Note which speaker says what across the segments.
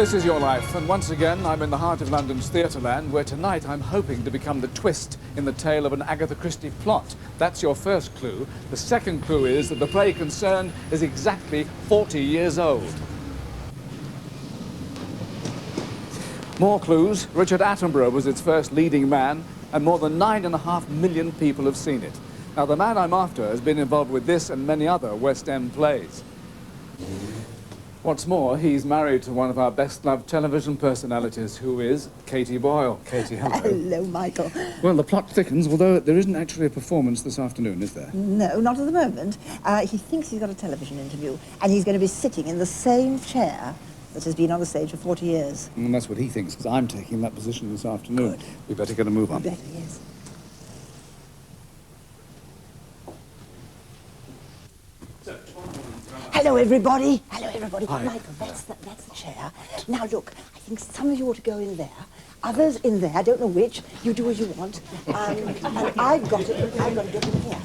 Speaker 1: This is Your Life, and once again I'm in the heart of London's theatreland, where tonight I'm hoping to become the twist in the tale of an Agatha Christie plot. That's your first clue. The second clue is that the play concerned is exactly 40 years old. More clues. Richard Attenborough was its first leading man, and more than 9.5 million people have seen it. Now, the man I'm after has been involved with this and many other West End plays. What's more, he's married to one of our best-loved television personalities, who is Katie Boyle. Katie, hello.
Speaker 2: Hello, Michael.
Speaker 1: Well, the plot thickens, although there isn't actually a performance this afternoon, is there?
Speaker 2: No, not at the moment. He thinks he's got a television interview, and he's going to be sitting in the same chair that has been on the stage for 40 years.
Speaker 1: And that's what he thinks, because I'm taking that position this afternoon. Good. We better get a move on.
Speaker 2: We better, yes. Hello, everybody. Hello, everybody.
Speaker 1: Hi.
Speaker 2: Michael, that's the chair. Now, look, I think some of you ought to go in there, others in there, I don't know which. You do as you want. And I've got to get in here.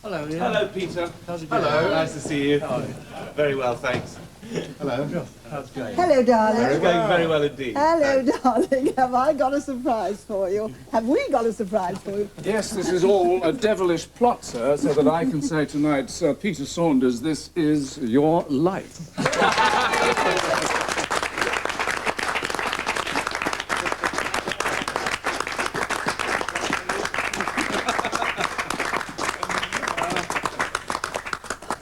Speaker 3: Hello, Ian.
Speaker 4: Hello, Peter.
Speaker 3: How's it going?
Speaker 4: Hello, nice to see you.
Speaker 3: How are you?
Speaker 4: Very well, thanks. Hello.
Speaker 3: How's it going?
Speaker 2: Hello, darling.
Speaker 4: It's going very well indeed.
Speaker 2: Hello, darling. Have I got a surprise for you? Have we got a surprise for you?
Speaker 1: Yes, this is all a devilish plot, sir, so that I can say tonight, Sir Peter Saunders, this is your life.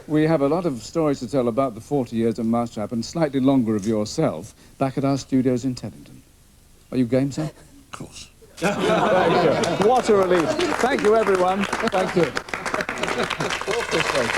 Speaker 1: We have a lot of stories to tell about the 40 years of Mousetrap and slightly longer of yourself back at our studios in Teddington. Are you game, sir?
Speaker 3: Of course.
Speaker 1: What a relief. Thank you, everyone. Thank you. Walk this way.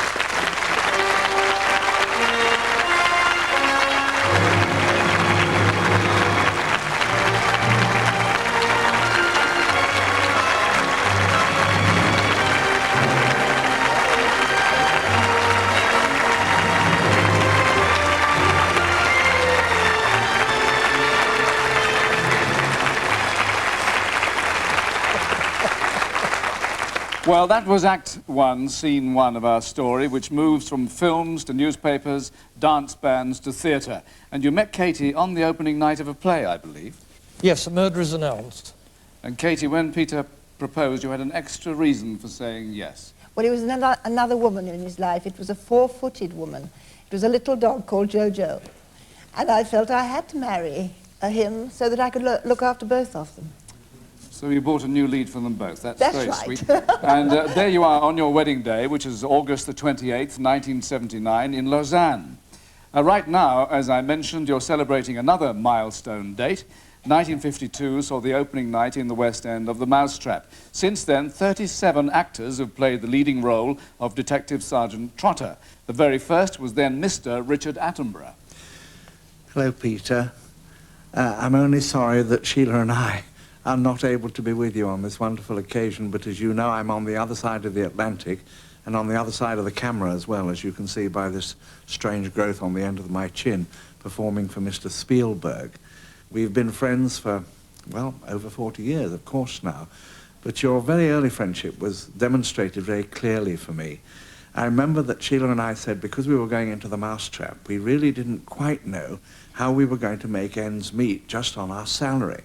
Speaker 1: Well, that was Act 1, Scene 1 of our story, which moves from films to newspapers, dance bands to theatre. And you met Katie on the opening night of a play, I believe.
Speaker 3: Yes, a murder is announced.
Speaker 1: And Katie, when Peter proposed, you had an extra reason for saying yes.
Speaker 2: Well, it was another woman in his life. It was a four-footed woman. It was a little dog called Jojo. And I felt I had to marry him so that I could look after both of them.
Speaker 1: So you bought a new lead for them both. That's very
Speaker 2: right.
Speaker 1: Sweet. And there you are on your wedding day, which is August the 28th, 1979, in Lausanne. Right now, as I mentioned, you're celebrating another milestone date. 1952 saw the opening night in the West End of The Mousetrap. Since then, 37 actors have played the leading role of Detective Sergeant Trotter. The very first was then Mr. Richard Attenborough.
Speaker 5: Hello, Peter. I'm only sorry that Sheila and I are not able to be with you on this wonderful occasion, but as you know, I'm on the other side of the Atlantic and on the other side of the camera as well, as you can see by this strange growth on the end of my chin, performing for Mr. Spielberg. We've been friends for, well, over 40 years, of course, now, but your very early friendship was demonstrated very clearly for me. I remember that Sheila and I said, because we were going into the Mousetrap, we really didn't quite know how we were going to make ends meet just on our salary.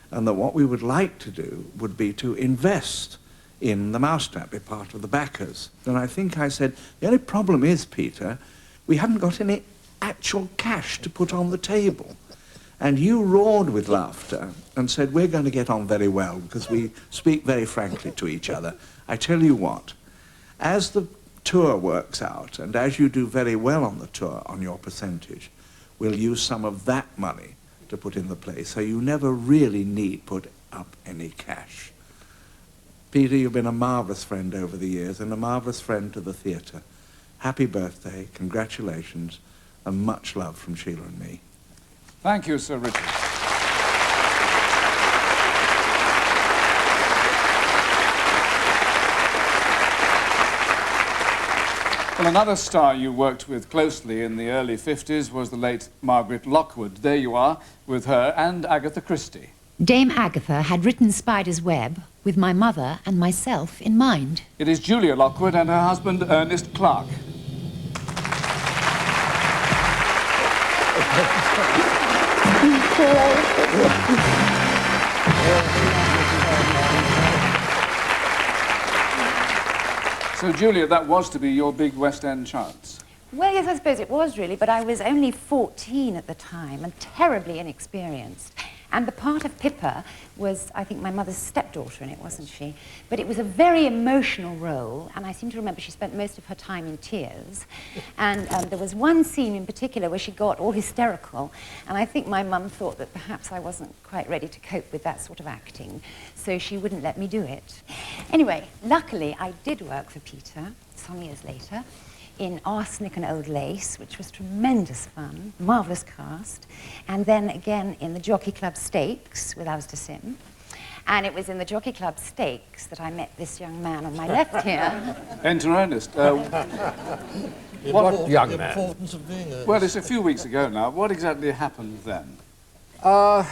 Speaker 5: And that what we would like to do would be to invest in the Mousetrap, be part of the backers. And I think I said, the only problem is, Peter, we haven't got any actual cash to put on the table. And you roared with laughter and said, we're going to get on very well because we speak very frankly to each other. I tell you what, as the tour works out and as you do very well on the tour on your percentage, we'll use some of that money to put in the play, so you never really need put up any cash. Peter, you've been a marvellous friend over the years and a marvellous friend to the theatre. Happy birthday, congratulations, and much love from Sheila and me.
Speaker 1: Thank you, Sir Richard. Well, another star you worked with closely in the early 50s was the late Margaret Lockwood. There you are with her and Agatha Christie.
Speaker 6: Dame Agatha had written Spider's Web with my mother and myself in mind.
Speaker 1: It is Julia Lockwood and her husband, Ernest Clark. So, Julia, that was to be your big West End chance.
Speaker 7: Well, yes, I suppose it was really, but I was only 14 at the time and terribly inexperienced. And the part of Pippa was, I think, my mother's stepdaughter in it, wasn't she? But it was a very emotional role, and I seem to remember she spent most of her time in tears. And there was one scene in particular where she got all hysterical, and I think my mum thought that perhaps I wasn't quite ready to cope with that sort of acting, so she wouldn't let me do it. Anyway, luckily, I did work for Peter some years later, in Arsenic and Old Lace, which was tremendous fun, marvellous cast, and then again in the Jockey Club Stakes with Alistair Sim. And it was in the Jockey Club Stakes that I met this young man on my left here.
Speaker 1: Enter Ernest.
Speaker 3: What young man? The importance of being Ernest.
Speaker 1: Well, it's a few weeks ago now. What exactly happened then?
Speaker 8: Well,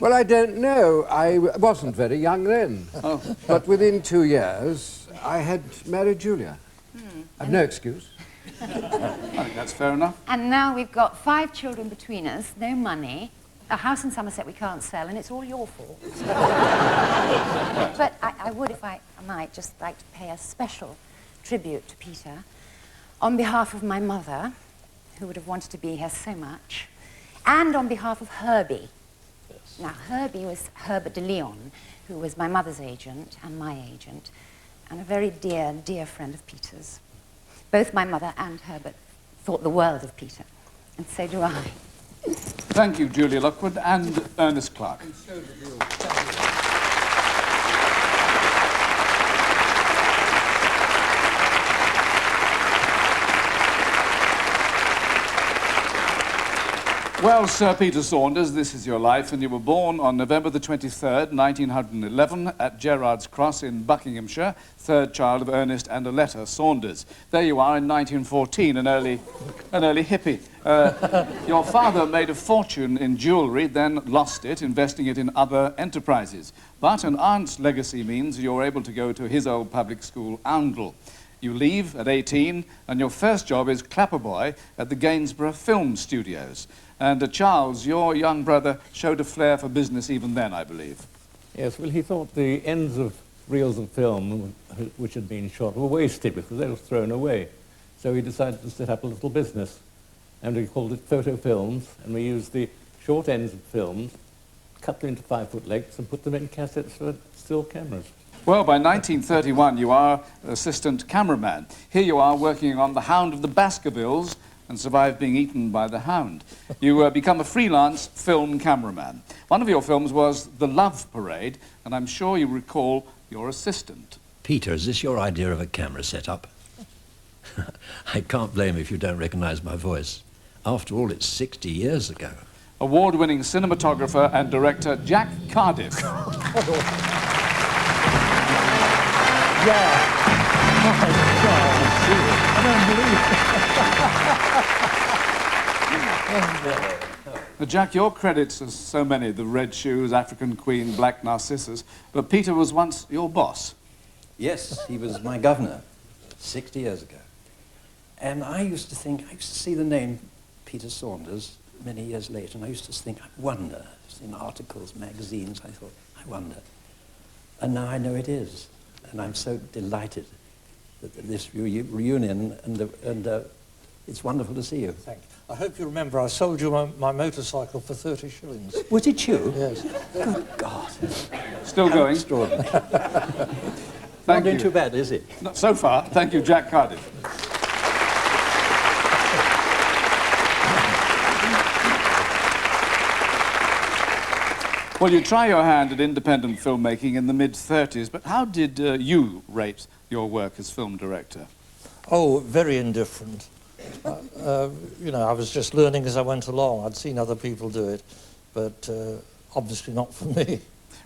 Speaker 8: I don't know. I wasn't very young then.
Speaker 1: Oh.
Speaker 8: But within 2 years, I had married Julia. I've no excuse.
Speaker 1: I think that's fair enough.
Speaker 7: And now we've got 5 children between us, no money, a house in Somerset we can't sell, and it's all your fault. But I would, if I might, just like to pay a special tribute to Peter on behalf of my mother, who would have wanted to be here so much, and on behalf of Herbie. Yes. Now, Herbie was Herbert de Leon, who was my mother's agent and my agent, and a very dear, dear friend of Peter's. Both my mother and Herbert thought the world of Peter, and so do I.
Speaker 1: Thank you, Julia Lockwood and Ernest Clark. Well, Sir Peter Saunders, this is your life, and you were born on November the 23rd, 1911, at Gerrard's Cross in Buckinghamshire, third child of Ernest and Aletta Saunders. There you are in 1914, an early hippie. Your father made a fortune in jewellery, then lost it, investing it in other enterprises. But an aunt's legacy means you're able to go to his old public school, Oundle. You leave at 18, and your first job is clapper boy at the Gainsborough Film Studios. And Charles, your young brother, showed a flair for business even then, I believe.
Speaker 9: Yes, well, he thought the ends of reels of film which had been shot were wasted because they were thrown away. So he decided to set up a little business, and we called it Photo Films, and we used the short ends of films, cut them into 5-foot lengths, and put them in cassettes for still cameras.
Speaker 1: Well, by 1931, you are assistant cameraman. Here you are working on The Hound of the Baskervilles, and survived being eaten by the hound. You become a freelance film cameraman. One of your films was The Love Parade, and I'm sure you recall your assistant.
Speaker 10: Peter, is this your idea of a camera setup? I can't blame if you don't recognize my voice. After all, it's 60 years ago.
Speaker 1: Award-winning cinematographer and director Jack Cardiff. Jack, your credits are so many, the Red Shoes, African Queen, Black Narcissus, but Peter was once your boss.
Speaker 11: Yes, he was my governor 60 years ago. And I used to see the name Peter Saunders many years later, and I used to think, I wonder, in articles, magazines, I thought, I wonder. And now I know it is, and I'm so delighted that this reunion, and it's wonderful to see you.
Speaker 3: Thank you. I hope you remember I sold you my motorcycle for 30 shillings.
Speaker 11: Was it you?
Speaker 3: Yes.
Speaker 11: Good God.
Speaker 1: Still going.
Speaker 11: Extraordinary.
Speaker 1: Thank
Speaker 11: Not doing
Speaker 1: you.
Speaker 11: too bad, is it?
Speaker 1: Not so far. Thank you, Jack Cardiff. Well, you try your hand at independent filmmaking in the mid-30s, but how did you rate your work as film director?
Speaker 3: Oh, very indifferent. You know, I was just learning as I went along. I'd seen other people do it, but obviously not for me.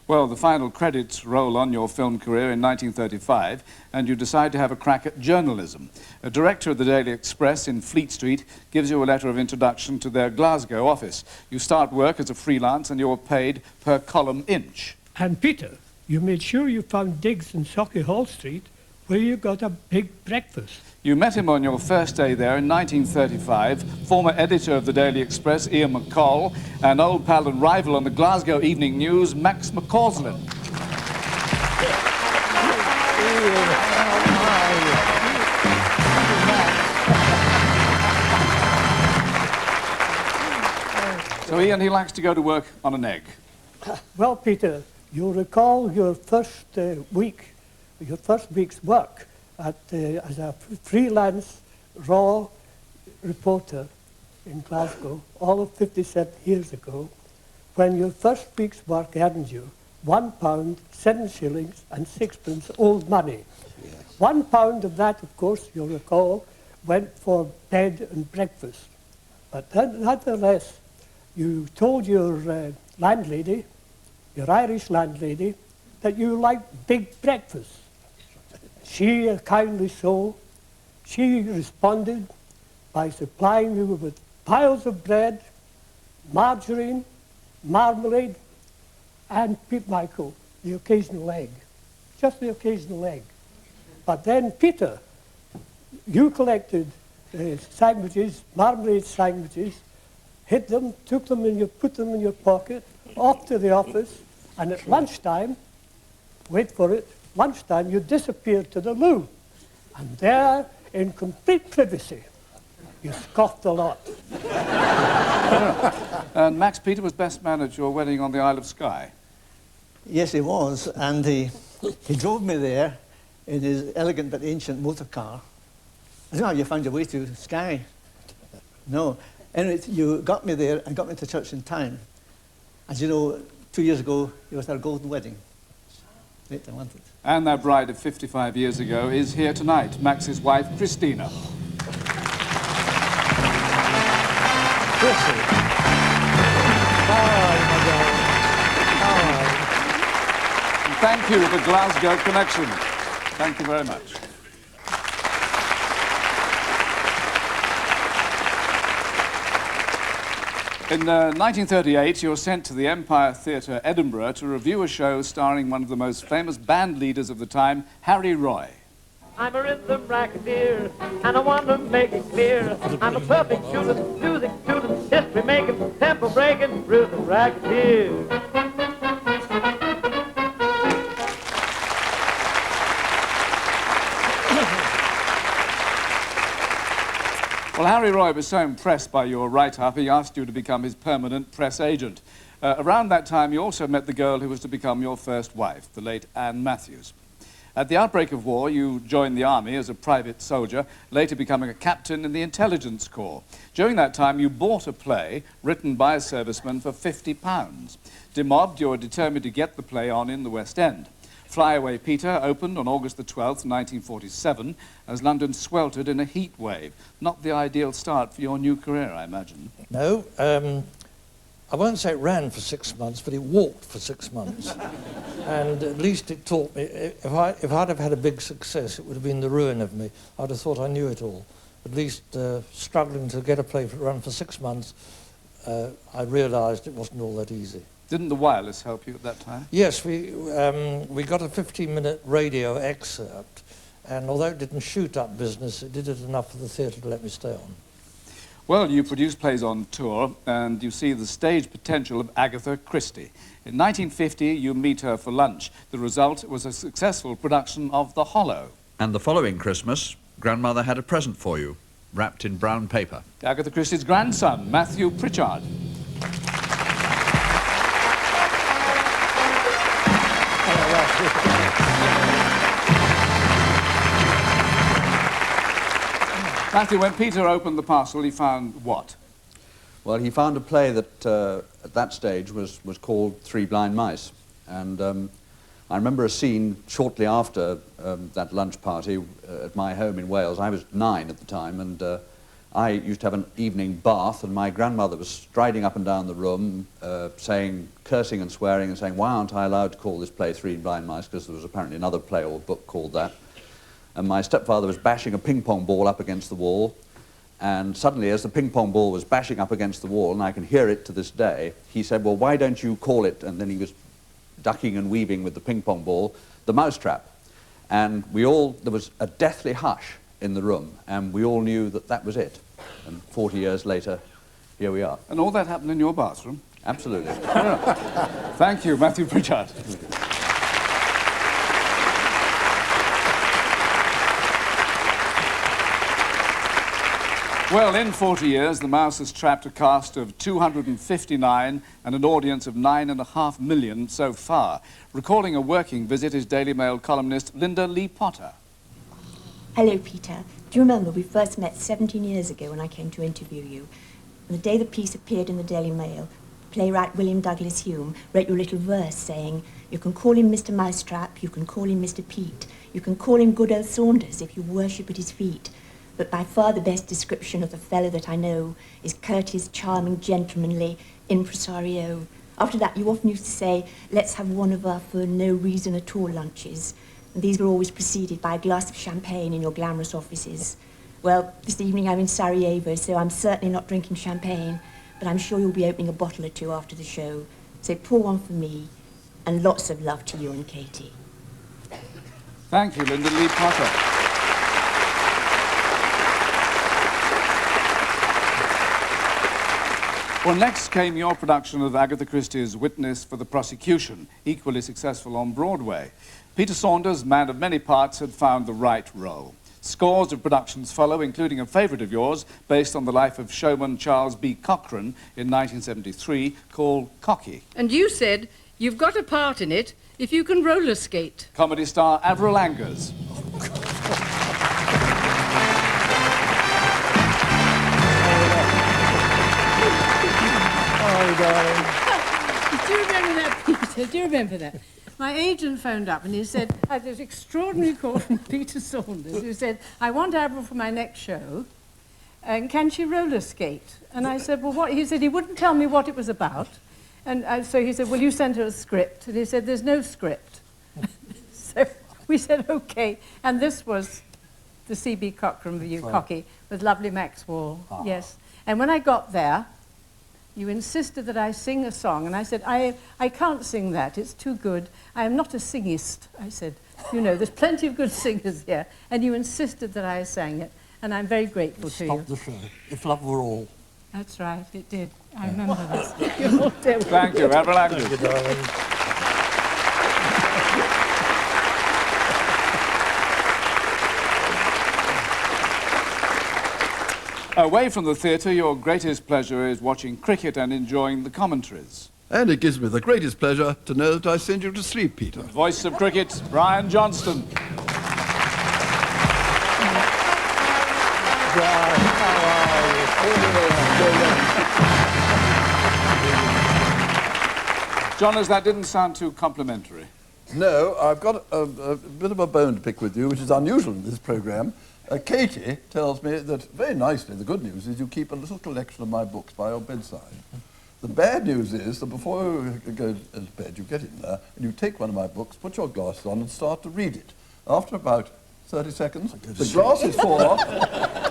Speaker 1: Well, the final credits roll on your film career in 1935, and you decide to have a crack at journalism. A director of the Daily Express in Fleet Street gives you a letter of introduction to their Glasgow office. You start work as a freelance, and you're paid per column inch.
Speaker 12: And Peter, you made sure you found digs in Sauchiehall Street, where you got a big breakfast.
Speaker 1: You met him on your first day there in 1935, former editor of the Daily Express, Ian McColl, and old pal and rival on the Glasgow Evening News, Max McCausland. So Ian, he likes to go to work on an egg.
Speaker 12: Well, Peter, you'll recall your first week's work as a freelance raw reporter in Glasgow, all of 57 years ago, when your first week's work earned you £1, 7 shillings and 6pence old money. Yes. £1 of that, of course, you'll recall, went for bed and breakfast. But nonetheless, you told your landlady, your Irish landlady, that you liked big breakfast. She, a kindly soul, she responded by supplying you with piles of bread, margarine, marmalade, and, Michael, the occasional egg. Just the occasional egg. But then, Peter, you collected sandwiches, marmalade sandwiches, hid them, took them in put them in your pocket, off to the office, and at lunchtime, wait for it, lunchtime you disappeared to the loo. And there, in complete privacy, you scoffed a lot.
Speaker 1: And Max, Peter was best man at your wedding on the Isle of Skye.
Speaker 13: Yes, he was, and he drove me there in his elegant but ancient motor car. I don't know how you found your way to Skye. No. Anyway, you got me there and got me to church in town. As you know, 2 years ago, it was our golden wedding. Great, I want it.
Speaker 1: And that bride of 55 years ago is here tonight, Max's wife, Christina.
Speaker 3: Chrissy.
Speaker 1: Thank you, the Glasgow connection. Thank you very much. In 1938, you were sent to the Empire Theatre, Edinburgh, to review a show starring one of the most famous band leaders of the time, Harry Roy.
Speaker 14: I'm a rhythm racketeer, and I want to make it clear. I'm a perfect student, music student, history making, tempo breaking, rhythm racketeer.
Speaker 1: Well, Harry Roy was so impressed by your write-up, he asked you to become his permanent press agent. Around that time, you also met the girl who was to become your first wife, the late Anne Matthews. At the outbreak of war, you joined the army as a private soldier, later becoming a captain in the intelligence corps. During that time, you bought a play written by a serviceman for £50. Demobbed, you were determined to get the play on in the West End. Fly Away Peter opened on August the 12th, 1947, as London sweltered in a heat wave. Not the ideal start for your new career, I imagine.
Speaker 3: No, I won't say it ran for 6 months, but it walked for 6 months. And at least it taught me, if I'd have had a big success, it would have been the ruin of me. I'd have thought I knew it all. At least struggling to get a play to run for 6 months, I realised it wasn't all that easy.
Speaker 1: Didn't the wireless help you at that time?
Speaker 3: Yes, we got a 15-minute radio excerpt, and although it didn't shoot up business, it did it enough for the theatre to let me stay on.
Speaker 1: Well, you produce plays on tour, and you see the stage potential of Agatha Christie. In 1950, you meet her for lunch. The result was a successful production of The Hollow.
Speaker 15: And the following Christmas, Grandmother had a present for you, wrapped in brown paper.
Speaker 1: Agatha Christie's grandson, Mathew Prichard. Matthew, when Peter opened the parcel, he found what?
Speaker 15: Well, he found a play that at that stage was called Three Blind Mice. And I remember a scene shortly after that lunch party at my home in Wales. I was 9 at the time, and I used to have an evening bath, and my grandmother was striding up and down the room, cursing and swearing and saying, why aren't I allowed to call this play Three Blind Mice, because there was apparently another play or book called that. And my stepfather was bashing a ping-pong ball up against the wall, and suddenly, as the ping-pong ball was bashing up against the wall, and I can hear it to this day, he said, well, why don't you call it, and then he was ducking and weaving with the ping-pong ball, the Mousetrap. And there was a deathly hush in the room, and we all knew that that was it. And 40 years later, here we are.
Speaker 1: And all that happened in your bathroom?
Speaker 15: Absolutely.
Speaker 1: Thank you, Mathew Prichard. Well, in 40 years, the Mouse has trapped a cast of 259 and an audience of 9.5 million so far. Recalling a working visit is Daily Mail columnist Lynda Lee-Potter.
Speaker 16: Hello, Peter. Do you remember we first met 17 years ago when I came to interview you? On the day the piece appeared in the Daily Mail, playwright William Douglas Hume wrote your little verse saying, you can call him Mr. Mousetrap, you can call him Mr. Pete, you can call him good old Saunders if you worship at his feet. But by far the best description of the fellow that I know is courteous, charming, gentlemanly, impresario. After that, you often used to say, let's have one of our for no reason at all lunches. And these were always preceded by a glass of champagne in your glamorous offices. Well, this evening I'm in Sarajevo, so I'm certainly not drinking champagne, but I'm sure you'll be opening a bottle or two after the show. So pour one for me, and lots of love to you and Katie.
Speaker 1: Thank you, Lynda Lee-Potter. Well, next came your production of Agatha Christie's Witness for the Prosecution, equally successful on Broadway. Peter Saunders, man of many parts, had found the right role. Scores of productions follow, including a favourite of yours, based on the life of showman Charles B. Cochrane in 1973, called Cocky.
Speaker 17: And you said, you've got a part in it if you can roller skate.
Speaker 1: Comedy star Avril Angers.
Speaker 17: Do you remember that, Peter? Do you remember that? My agent phoned up and he said, I had this extraordinary call from Peter Saunders who said, I want Avril for my next show, and can she roller skate? And I said, well, what? He said he wouldn't tell me what it was about. And so he said, well, you sent her a script. And he said, there's no script. So we said, OK. And this was the C.B. Cochrane review, Cocky, with lovely Maxwell, yes. And when I got there, you insisted that I sing a song, and I said, I can't sing that, it's too good. I am not a singist, I said. You know, there's plenty of good singers here. And you insisted that I sang it, and I'm very grateful to you.
Speaker 3: Stop the show. If love were all.
Speaker 17: That's right, it did. I remember this. You're all dead.
Speaker 1: Thank you, Avril Angers.
Speaker 3: Thank you, darling.
Speaker 1: Away from the theatre, your greatest pleasure is watching cricket and enjoying the commentaries.
Speaker 18: And it gives me the greatest pleasure to know that I send you to sleep, Peter.
Speaker 1: Voice of cricket, Brian Johnston. John, as that didn't sound too complimentary.
Speaker 18: No, I've got a bit of a bone to pick with you, which is unusual in this programme. Katie tells me that, very nicely, the good news is you keep a little collection of my books by your bedside. The bad news is that before you go to bed, you get in there, and you take one of my books, put your glasses on, and start to read it. After about 30 seconds, the glasses fall off,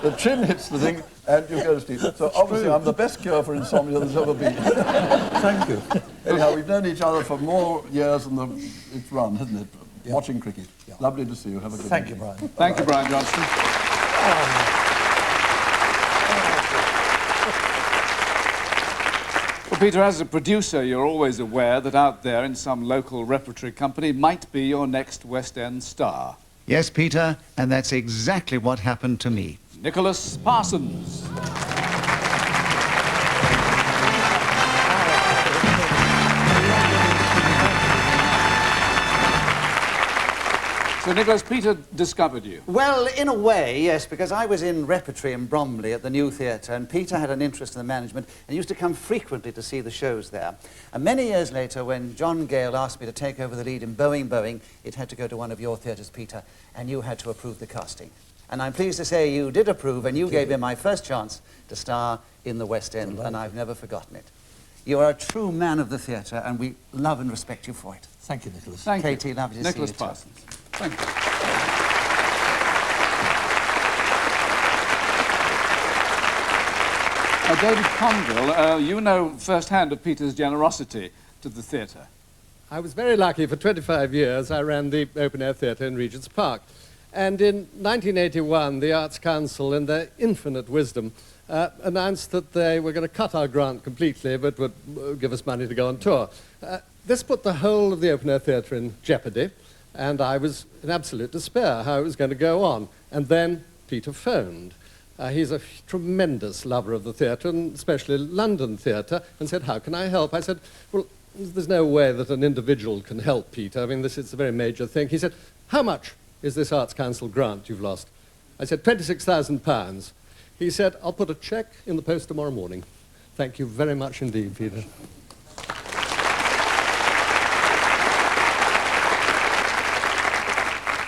Speaker 18: the chin hits the thing, and you go to sleep. So obviously I'm the best cure for insomnia there's ever been.
Speaker 3: Thank you.
Speaker 18: Anyhow, we've known each other for more years than it's run, hasn't it?
Speaker 3: Yeah.
Speaker 18: Watching cricket. Yeah. Lovely to see you. Have a good
Speaker 3: Thank
Speaker 18: evening.
Speaker 3: you, Brian.
Speaker 1: Thank you, Brian Johnston. Well, Peter, as a producer, you're always aware that out there in some local repertory company might be your next West End star.
Speaker 19: Yes, Peter, and that's exactly what happened to me.
Speaker 1: Nicholas Parsons. So, Nicholas, Peter discovered you.
Speaker 20: Well, in a way, yes, because I was in repertory in Bromley at the New Theatre, and Peter had an interest in the management and used to come frequently to see the shows there. And many years later, when John Gale asked me to take over the lead in Boeing, it had to go to one of your theatres, Peter, and you had to approve the casting. And I'm pleased to say you did approve, and you gave him my first chance to star in the West End, and I've never forgotten it. You are a true man of the theatre, and we love and respect you for it.
Speaker 3: Thank you, Nicholas.
Speaker 1: Thank you.
Speaker 20: Katie, lovely to
Speaker 1: Nicholas
Speaker 20: see you.
Speaker 1: Parsons. Thank you. David Conville, you know firsthand of Peter's generosity to the theatre.
Speaker 21: I was very lucky. For 25 years, I ran the open-air theatre in Regent's Park. And in 1981, the Arts Council, in their infinite wisdom, announced that they were going to cut our grant completely, but would give us money to go on tour. This put the whole of the open-air theatre in jeopardy, and I was in absolute despair how it was going to go on. And then Peter phoned. He's a tremendous lover of the theatre, and especially London theatre, and said, how can I help? I said, well, there's no way that an individual can help Peter. I mean, this is a very major thing. He said, how much is this Arts Council grant you've lost? I said, £26,000. He said, I'll put a cheque in the post tomorrow morning. Thank you very much indeed, Peter.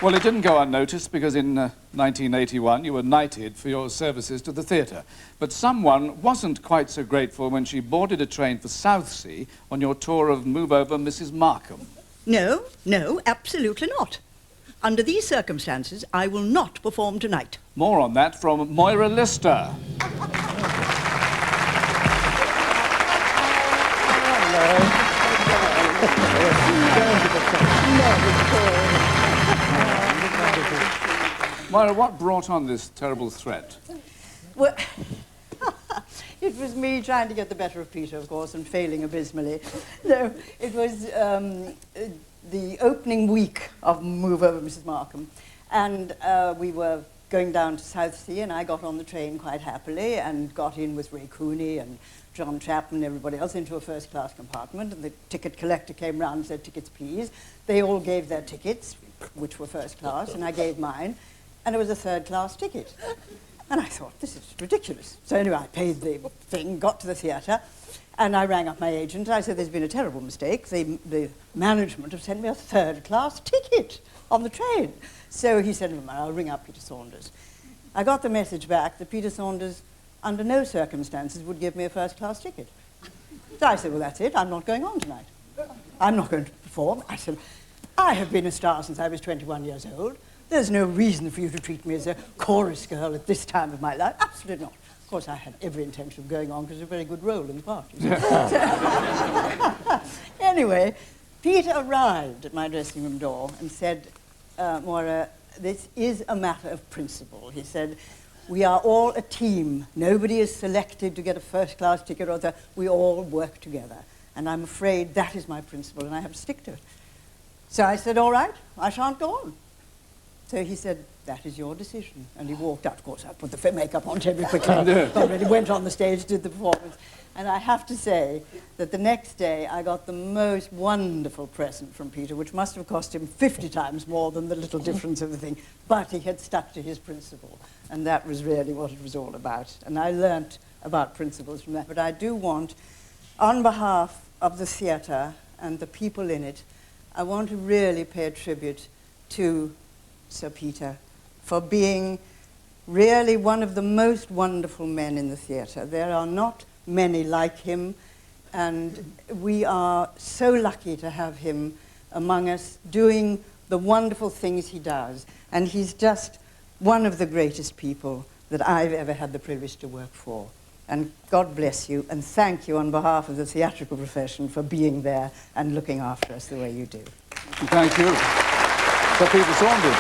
Speaker 1: Well, it didn't go unnoticed because in 1981 you were knighted for your services to the theatre. But someone wasn't quite so grateful when she boarded a train for Southsea on your tour of Move Over Mrs. Markham.
Speaker 22: No, no, absolutely not. Under these circumstances, I will not perform tonight.
Speaker 1: More on that from Moira Lister. Moira, what brought on this terrible threat?
Speaker 22: Well, it was me trying to get the better of Peter, of course, and failing abysmally. No, it was the opening week of Move Over Mrs. Markham, and we were going down to Southsea, and I got on the train quite happily and got in with Ray Cooney and John Chapman and everybody else into a first-class compartment, and the ticket collector came round and said, tickets, please. They all gave their tickets, which were first class, and I gave mine, and it was a third-class ticket. And I thought, this is ridiculous. So anyway, I paid the thing, got to the theatre, and I rang up my agent. I said, there's been a terrible mistake. The management have sent me a third-class ticket on the train. So he said, I'll ring up Peter Saunders. I got the message back that Peter Saunders, under no circumstances, would give me a first-class ticket. So I said, well, that's it. I'm not going on tonight. I'm not going to perform. I said, I have been a star since I was 21 years old. There's no reason for you to treat me as a chorus girl at this time of my life. Absolutely not. Of course, I had every intention of going on because it's a very good role in the part. Anyway, Peter arrived at my dressing room door and said, Moira, this is a matter of principle. He said, we are all a team. Nobody is selected to get a first-class ticket or the, we all work together. And I'm afraid that is my principle, and I have to stick to it. So I said, all right, I shan't go on. So he said, that is your decision. And he walked out. Of course, I put the makeup on very quickly. Already went on the stage, did the performance. And I have to say that the next day I got the most wonderful present from Peter, which must have cost him 50 times more than the little difference of the thing. But he had stuck to his principle. And that was really what it was all about. And I learnt about principles from that. But I do want, on behalf of the theatre and the people in it, I want to really pay a tribute to Sir Peter for being really one of the most wonderful men in the theatre. There are not many like him, and we are so lucky to have him among us doing the wonderful things he does. And he's just one of the greatest people that I've ever had the privilege to work for. And God bless you, and thank you on behalf of the theatrical profession for being there and looking after us the way you do.
Speaker 1: Thank you. Sir Peter Saunders.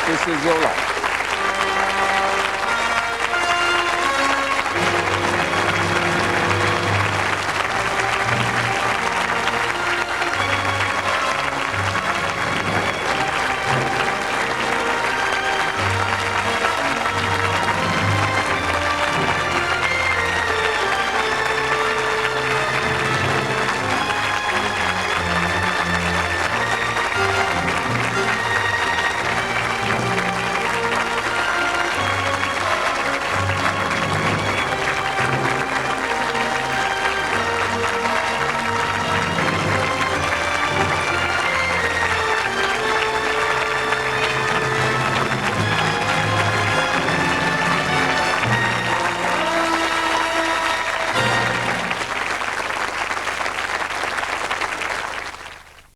Speaker 1: This is your life.